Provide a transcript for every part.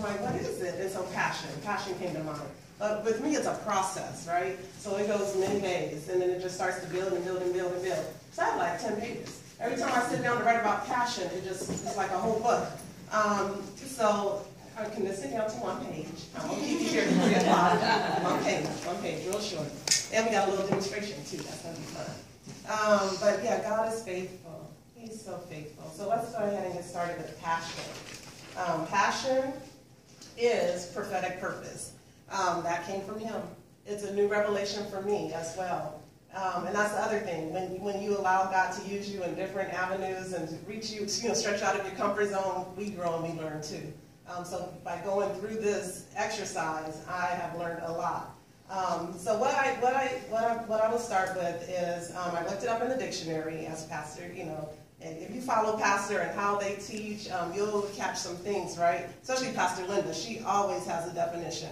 like, what is it? And so passion came to mind. But with me, it's a process, right? So it goes many days, and then it just starts to build and build and build and build. So I have like 10 pages. Every time I sit down to write about passion, it's like a whole book. So I can just sit down to one page. I won't keep you here till 3 o'clock. One page, real short. And we got a little demonstration too. That's gonna be fun. But yeah, God is faithful. He's so faithful. So let's go ahead and get started with passion. Passion is prophetic purpose. That came from him. It's a new revelation for me as well. And that's the other thing. When you allow God to use you in different avenues and to reach you, stretch out of your comfort zone, we grow and we learn too. So by going through this exercise, I have learned a lot. So what I will start with is I looked it up in the dictionary as pastor. And if you follow pastor and how they teach, you'll catch some things, right? Especially Pastor Linda. She always has a definition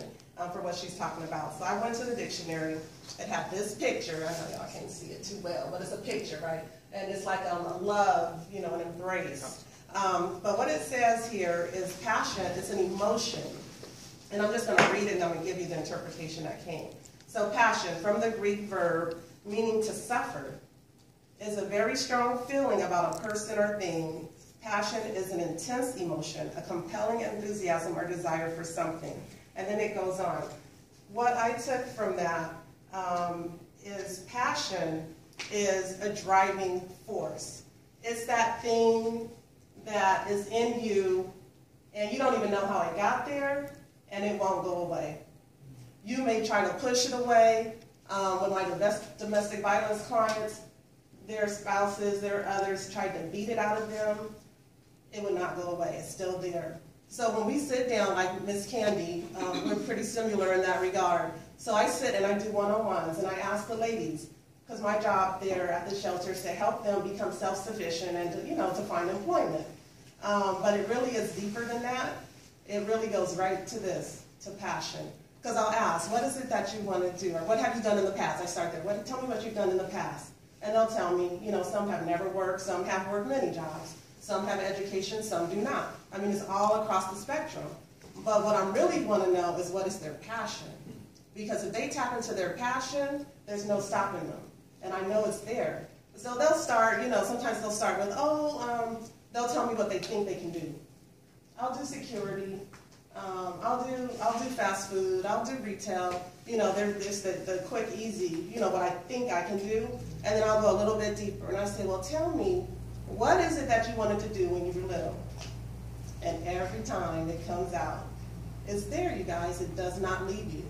for what she's talking about. So I went to the dictionary. It had this picture. I know y'all can't see it too well, but it's a picture, right? And it's like a love, an embrace. But what it says here is passion. It's an emotion. And I'm just going to read it and I'm going to give you the interpretation that came. So passion, from the Greek verb meaning to suffer, is a very strong feeling about a person or thing. Passion is an intense emotion, a compelling enthusiasm or desire for something. And then it goes on. What I took from that is passion is a driving force. It's that thing that is in you and you don't even know how it got there and it won't go away. You may try to push it away when like domestic violence clients, their spouses, their others tried to beat it out of them, it would not go away. It's still there. So when we sit down, like Miss Candy, we're pretty similar in that regard. So I sit and I do one-on-ones and I ask the ladies, because my job there at the shelter is to help them become self-sufficient and to find employment. But it really is deeper than that. It really goes right to this, to passion. Because I'll ask, what is it that you want to do? Or what have you done in the past? I start there. Tell me what you've done in the past. And they'll tell me, some have never worked, some have worked many jobs, some have education, some do not. I mean, it's all across the spectrum. But what I really want to know is what is their passion? Because if they tap into their passion, there's no stopping them. And I know it's there. So they'll start, sometimes they'll start with, they'll tell me what they think they can do. I'll do security. I'll do fast food. I'll do retail. There's the quick, easy, what I think I can do. And then I'll go a little bit deeper. And I say, well, tell me, what is it that you wanted to do when you were little? And every time it comes out, it's there, you guys. It does not leave you.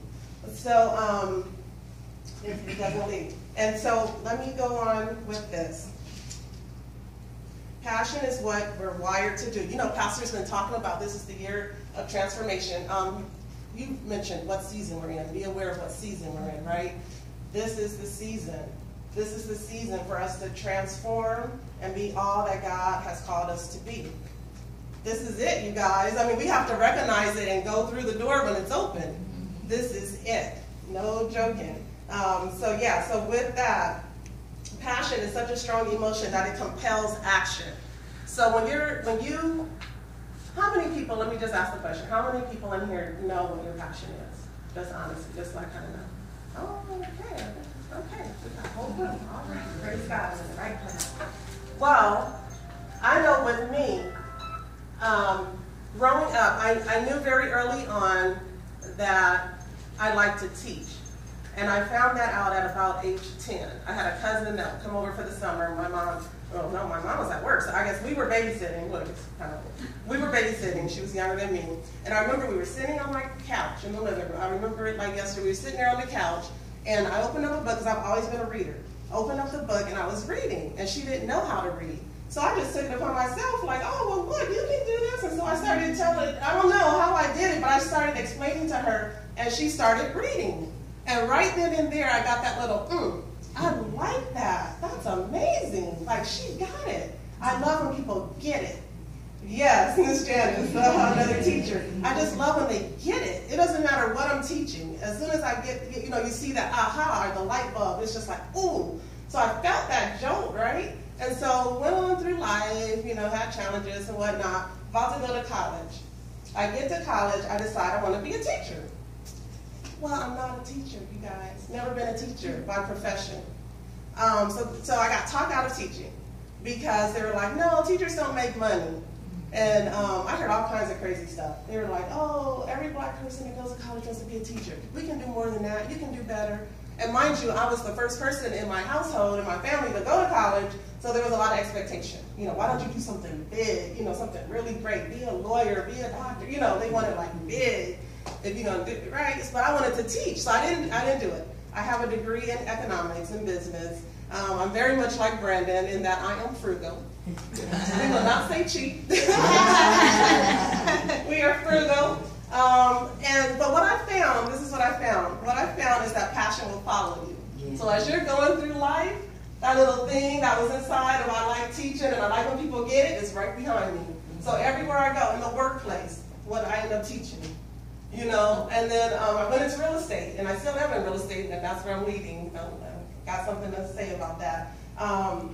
So, it doesn't leave. And so let me go on with this. Passion is what we're wired to do. Pastor's been talking about this is the year of transformation. You mentioned what season we're in. Be aware of what season we're in, right? This is the season. This is the season for us to transform and be all that God has called us to be. This is it, you guys. I mean, we have to recognize it and go through the door when it's open. This is it. No joking. So with that, passion is such a strong emotion that it compels action. So how many people, let me just ask the question, how many people in here know what your passion is? Just honestly, just like kind of know. Oh, okay. All right, praise God, I'm in the right place. Well, I know with me, growing up, I knew very early on that I like to teach. And I found that out at about age 10. I had a cousin that would come over for the summer. My mom was at work, so I guess we were babysitting. We were babysitting. She was younger than me. And I remember we were sitting on my couch in the living room. I remember it like yesterday. We were sitting there on the couch, and I opened up a book, because I've always been a reader. Opened up the book, and I was reading, and she didn't know how to read. So I just took it upon myself, like, oh, well, look, you can do this. And so I started telling, I don't know how I did it, but I started explaining to her, and she started reading. And right then and there, I got that little, I like that. That's amazing. Like, she got it. I love when people get it. Yes, Miss Janice, another teacher. I just love when they get it. It doesn't matter what I'm teaching. As soon as I get, you see that aha, or the light bulb, it's just like, ooh. So I felt that jolt, right? And so went on through life, had challenges and whatnot. About to go to college. I get to college, I decide I want to be a teacher. Well, I'm not a teacher, you guys. Never been a teacher by profession. So I got talked out of teaching because they were like, no, teachers don't make money. And I heard all kinds of crazy stuff. They were like, oh, every black person that goes to college wants to be a teacher. We can do more than that. You can do better. And mind you, I was the first person in my household, in my family, to go to college, so there was a lot of expectation. You know, why don't you do something big, you know, something really great, be a lawyer, be a doctor, you know, they wanted like big, if you don't do it right, but I wanted to teach, so I didn't do it. I have a degree in economics and business. I'm very much like Brandon in that I am frugal. We will not say cheap. We are frugal. But what I found, this is what I found. What I found is that passion will follow you. Yeah. So as you're going through life, that little thing that was inside of I like teaching and I like when people get it is right behind me. So everywhere I go, in the workplace, what I end up teaching, you know. And then I went into real estate, and I still am in real estate, and that's where I'm leading. I got something to say about that. I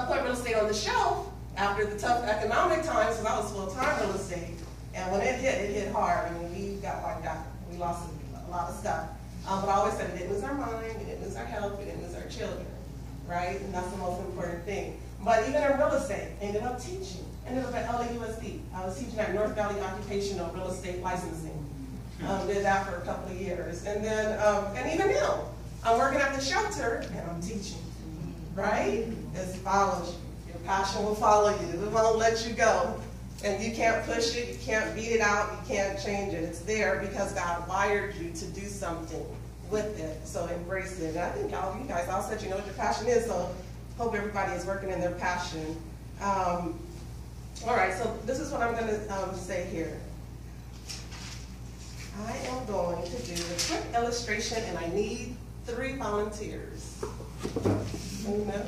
put real estate on the shelf after the tough economic times because I was full-time real estate. And when it hit hard. I mean, we got wiped out. We lost a lot of stuff. But I always said we didn't lose our mind, we didn't lose our health, we didn't lose our children, right? And that's the most important thing. But even in real estate, ended up teaching. Ended up at LAUSD. I was teaching at North Valley Occupational Real Estate Licensing. Did that for a couple of years. And then, and even now, I'm working at the shelter and I'm teaching, right? It follows you. Your passion will follow you. It won't let you go. And you can't push it, you can't beat it out, you can't change it. It's there because God wired you to do something with it. So embrace it. And I think all of you guys all said you know what your passion is, so hope everybody is working in their passion. All right, so this is what I'm going to say here. I am going to do a quick illustration, and I need 3 volunteers. Uno,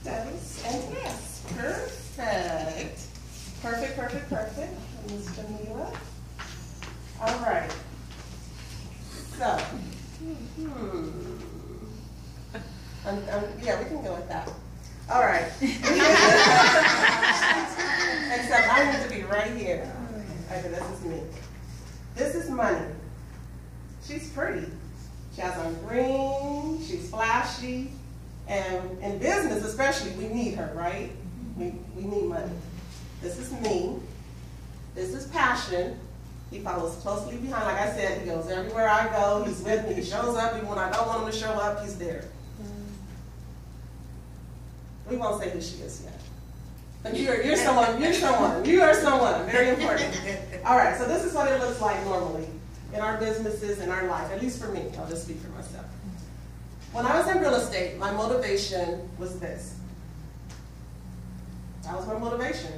dos, and tres. Perfect. Perfect. Ms. Jamila. All right. So, yeah, we can go with that. All right. Except I need to be right here. Okay, this is me. This is Money. She's pretty. She has on green. She's flashy. And in business especially, we need her, right? We need money. This is me. This is Passion. He follows closely behind. Like I said, he goes everywhere I go. He's with me. He shows up. Even when I don't want him to show up, he's there. We won't say who she is yet. But you're someone. You are someone. Very important. All right, so this is what it looks like normally in our businesses, in our life, at least for me. I'll just speak for myself. When I was in real estate, my motivation was this. That was my motivation.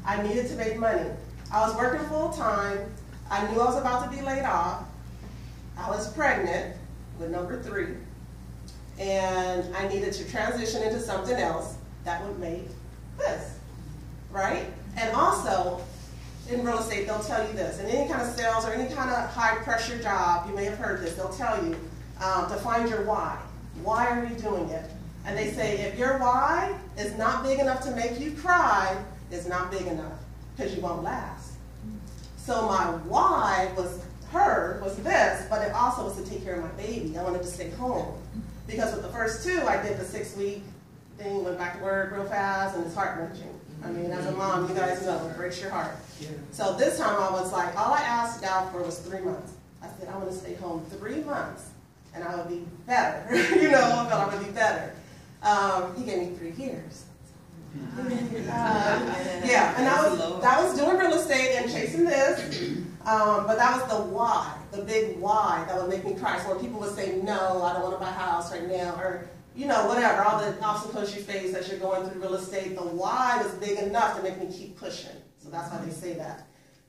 I needed to make money. I was working full time. I knew I was about to be laid off. I was pregnant with number 3. And I needed to transition into something else that would make this, right? And also, in real estate, they'll tell you this. In any kind of sales or any kind of high pressure job, you may have heard this, they'll tell you to find your why. Why are you doing it? And they say, if your why is not big enough to make you cry, it's not big enough, because you won't last. So my why was this, but it also was to take care of my baby. I wanted to stay home. Because with the first 2, I did the 6-week thing, went back to work real fast, and it's heart-wrenching. I mean, as a mom, you guys know, it breaks your heart. Yeah. So this time I was like, all I asked God for was 3 months. I said, I want to stay home 3 months, and I would be better. You know, I felt I would be better. He gave me 3 years. Yeah, and that was doing real estate and chasing this, but that was the why, the big why that would make me cry. So when people would say, no, I don't want to buy a house right now, or, you know, whatever, all the obstacles you face as you're going through real estate, the why was big enough to make me keep pushing. So that's why they say that.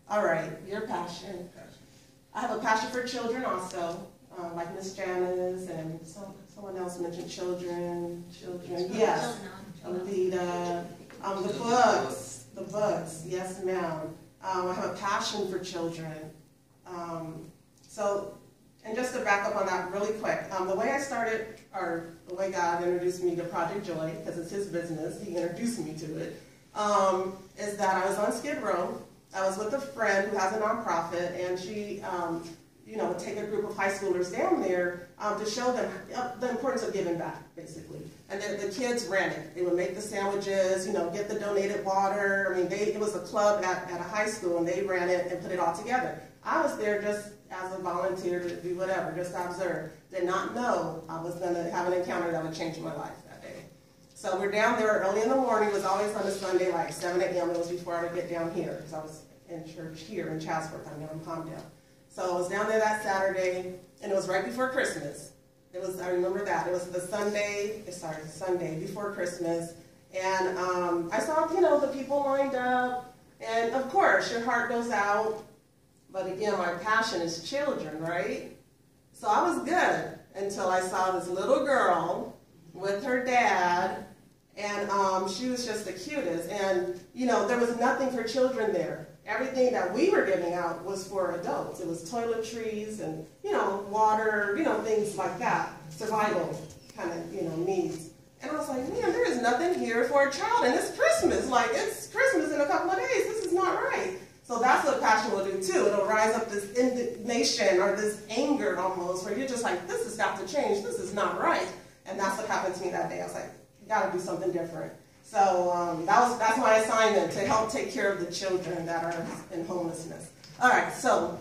All right, your passion. I have a passion for children also, like Miss Janice and someone else mentioned children. Yes. Alita, the books, yes ma'am. I have a passion for children. And just to back up on that really quick, the way I started, or the way God introduced me to Project Joy, because it's his business, he introduced me to it, is that I was on Skid Row, I was with a friend who has a nonprofit, and she would take a group of high schoolers down there to show them the importance of giving back, basically. And the kids ran it. They would make the sandwiches, get the donated water. I mean, it was a club at a high school, and they ran it and put it all together. I was there just as a volunteer to do whatever, just to observe. Did not know I was going to have an encounter that would change my life that day. So we're down there early in the morning. It was always on a Sunday, like 7 a.m. It was before I would get down here, because I was in church here in Chatsworth. I'm in Palmdale. So I was down there that Saturday, and it was right before Christmas. I remember that. It was the Sunday before Christmas. And I saw, the people lined up. And of course, your heart goes out. But again, my passion is children, right? So I was good until I saw this little girl with her dad. And she was just the cutest. And, there was nothing for children there. Everything that we were giving out was for adults. It was toiletries and, water, things like that. Survival kind of, needs. And I was like, man, there is nothing here for a child. And it's Christmas. Like, it's Christmas in a couple of days. This is not right. So that's what passion will do, too. It'll rise up this indignation or this anger almost, where you're just like, this has got to change. This is not right. And that's what happened to me that day. I was like, you got to do something different. So that's my assignment, to help take care of the children that are in homelessness. All right, so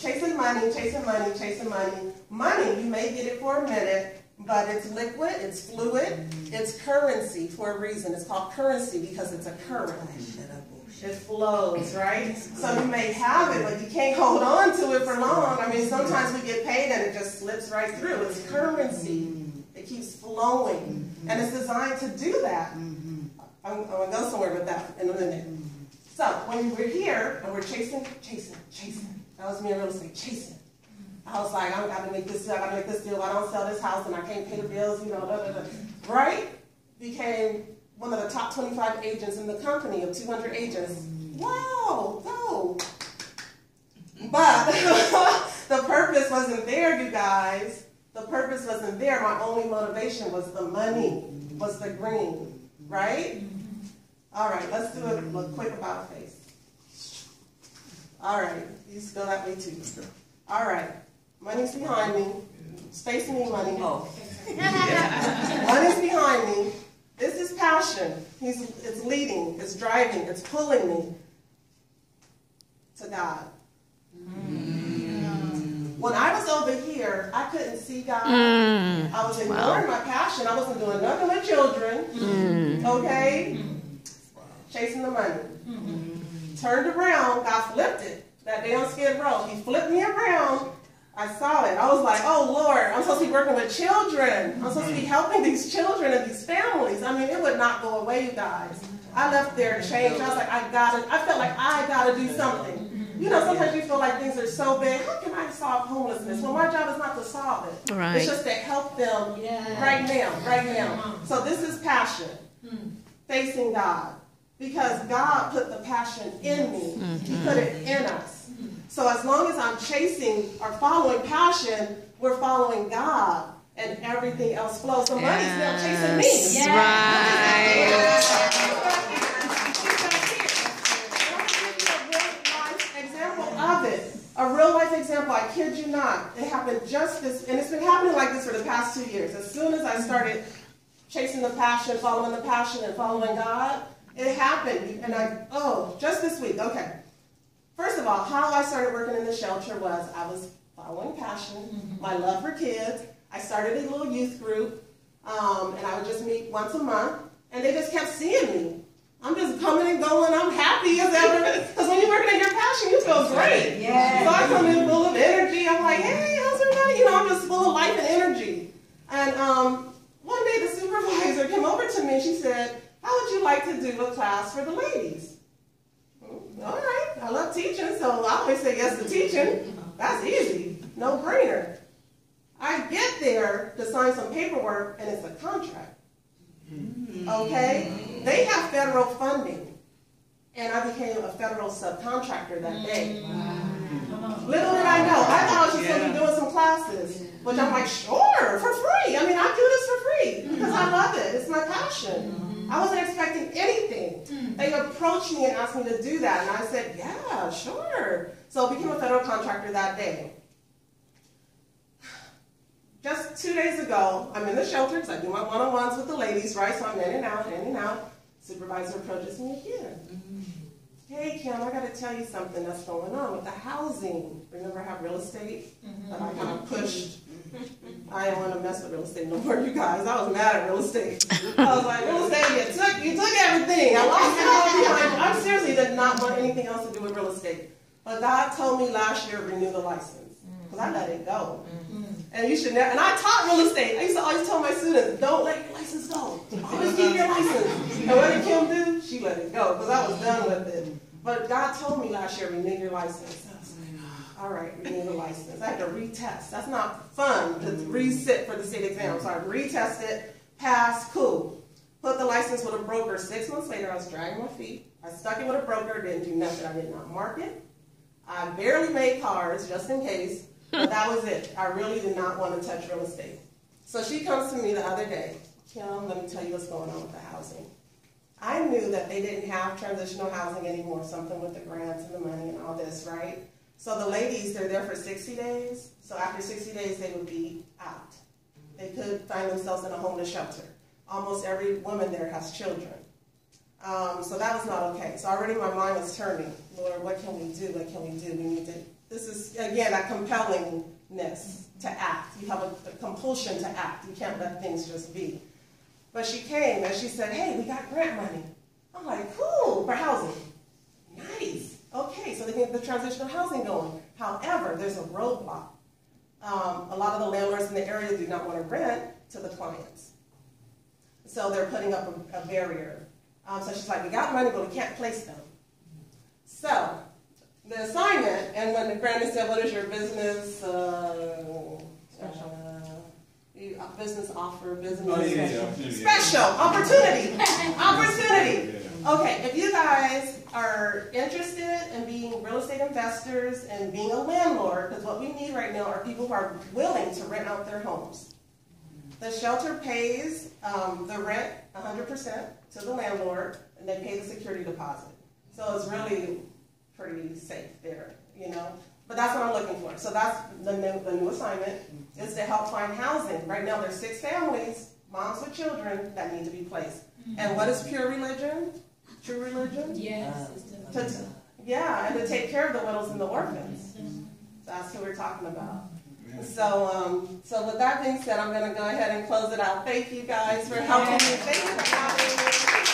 chasing money, chasing money, chasing money. Money, you may get it for a minute, but it's liquid, it's fluid, it's currency for a reason. It's called currency because it's a current. It flows, right? So you may have it, but you can't hold on to it for long. I mean, sometimes we get paid and it just slips right through. It's currency. It keeps flowing. And it's designed to do that. I'm going to go somewhere with that in a minute. So when we're here and we're chasing. That was me in real estate, chasing. I was like, I got to make this deal. I got to make this deal. I don't sell this house and I can't pay the bills, Right? Became one of the top 25 agents in the company of 200 agents. Wow, no. But the purpose wasn't there, you guys. The purpose wasn't there. My only motivation was the money, was the green, right? All right, let's do a quick about face. All right, you still that way too. All right, money's behind me. Space me, money. Oh. Money's behind me. This is passion. It's leading, it's driving, it's pulling me to God. When I was over here, I couldn't see God. I was ignoring my passion. I wasn't doing nothing with children. Okay? Chasing the money. Turned around, God flipped it. That day on Skid Row, He flipped me around. I saw it. I was like, oh, Lord, I'm supposed to be working with children. I'm supposed to be helping these children and these families. I mean, it would not go away, you guys. I left there changed. I was like, I felt like I got to do something. Sometimes you feel like things are so big. How can I solve homelessness? Well, my job is not to solve it. Right. It's just to help them right now. So this is passion. Facing God. Because God put the passion in me. He put it in us. So as long as I'm chasing or following passion, we're following God. And everything else flows. The money's now chasing me. A real life example, I kid you not. It happened just this, and it's been happening like this for the past 2 years. As soon as I started chasing the passion, following the passion, and following God, it happened. And just this week, okay. First of all, how I started working in the shelter was I was following passion, my love for kids. I started a little youth group, and I would just meet once a month, and they just kept seeing me. I'm just coming and going. I'm happy as ever. Because when you're working in your passion, you feel great. Yeah. So I come in full of energy. I'm like, hey, how's everybody? I'm just full of life and energy. And one day the supervisor came over to me and she said, how would you like to do a class for the ladies? All right. I love teaching, so I always say yes to teaching. That's easy. No brainer. I get there to sign some paperwork, and it's a contract. Okay? They have federal funding, and I became a federal subcontractor that day. Little did I know. I thought I was just going to be doing some classes, which I'm like, sure, for free. I mean, I do this for free because I love it. It's my passion. I wasn't expecting anything. They approached me and asked me to do that, and I said, yeah, sure. So I became a federal contractor that day. Just 2 days ago, I'm in the shelter because I do my one-on-ones with the ladies, right? So I'm in and out, in and out. Supervisor approaches me again. Hey, Kim, I got to tell you something that's going on with the housing. Remember I have real estate that I kind of pushed? I didn't want to mess with real estate no more, you guys. I was mad at real estate. I was like, real estate, you took everything. I lost it all behind. I seriously did not want anything else to do with real estate. But God told me last year, renew the license. Because I let it go. And you should never, and I taught real estate. I used to always tell my students, don't let your license go. Always keep your license. And what did Kim do? She let it go because I was done with it. But God told me last year, renew your license. I was like, all right, renew the license. I had to retest. That's not fun to resit for the state exam. So I retested, passed, cool. Put the license with a broker. 6 months later, I was dragging my feet. I stuck it with a broker, didn't do nothing. I did not market. I barely made cards, just in case. But that was it. I really did not want to touch real estate. So she comes to me the other day. Kim, let me tell you what's going on with the housing. I knew that they didn't have transitional housing anymore, something with the grants and the money and all this, right? So the ladies, they're there for 60 days. So after 60 days, they would be out. They could find themselves in a homeless shelter. Almost every woman there has children. So that was not okay. So already my mind was turning. Lord, what can we do? What can we do? We need to. This is, again, that compellingness to act. You have a compulsion to act. You can't let things just be. But she came and she said, hey, we got grant money. I'm like, cool, for housing. Nice. Okay, so they get the transitional housing going. However, there's a roadblock. A lot of the landlords in the area do not want to rent to the clients. So they're putting up a barrier. So she's like, we got money, but we can't place them. So the assignment, and when the grant said, what is your business, business offer, business special, opportunity. Okay, if you guys are interested in being real estate investors and being a landlord, because what we need right now are people who are willing to rent out their homes. The shelter pays the rent 100% to the landlord, and they pay the security deposit. So it's really pretty safe there, you know. But that's what I'm looking for. So that's the new assignment, is to help find housing. Right now there's 6 families, moms with children, that need to be placed. And what is pure religion? True religion? Yes. Yeah, and to take care of the widows and the orphans. That's who we're talking about. So, so with that being said, I'm going to go ahead and close it out. Thank you guys for helping me. Thank you for having me.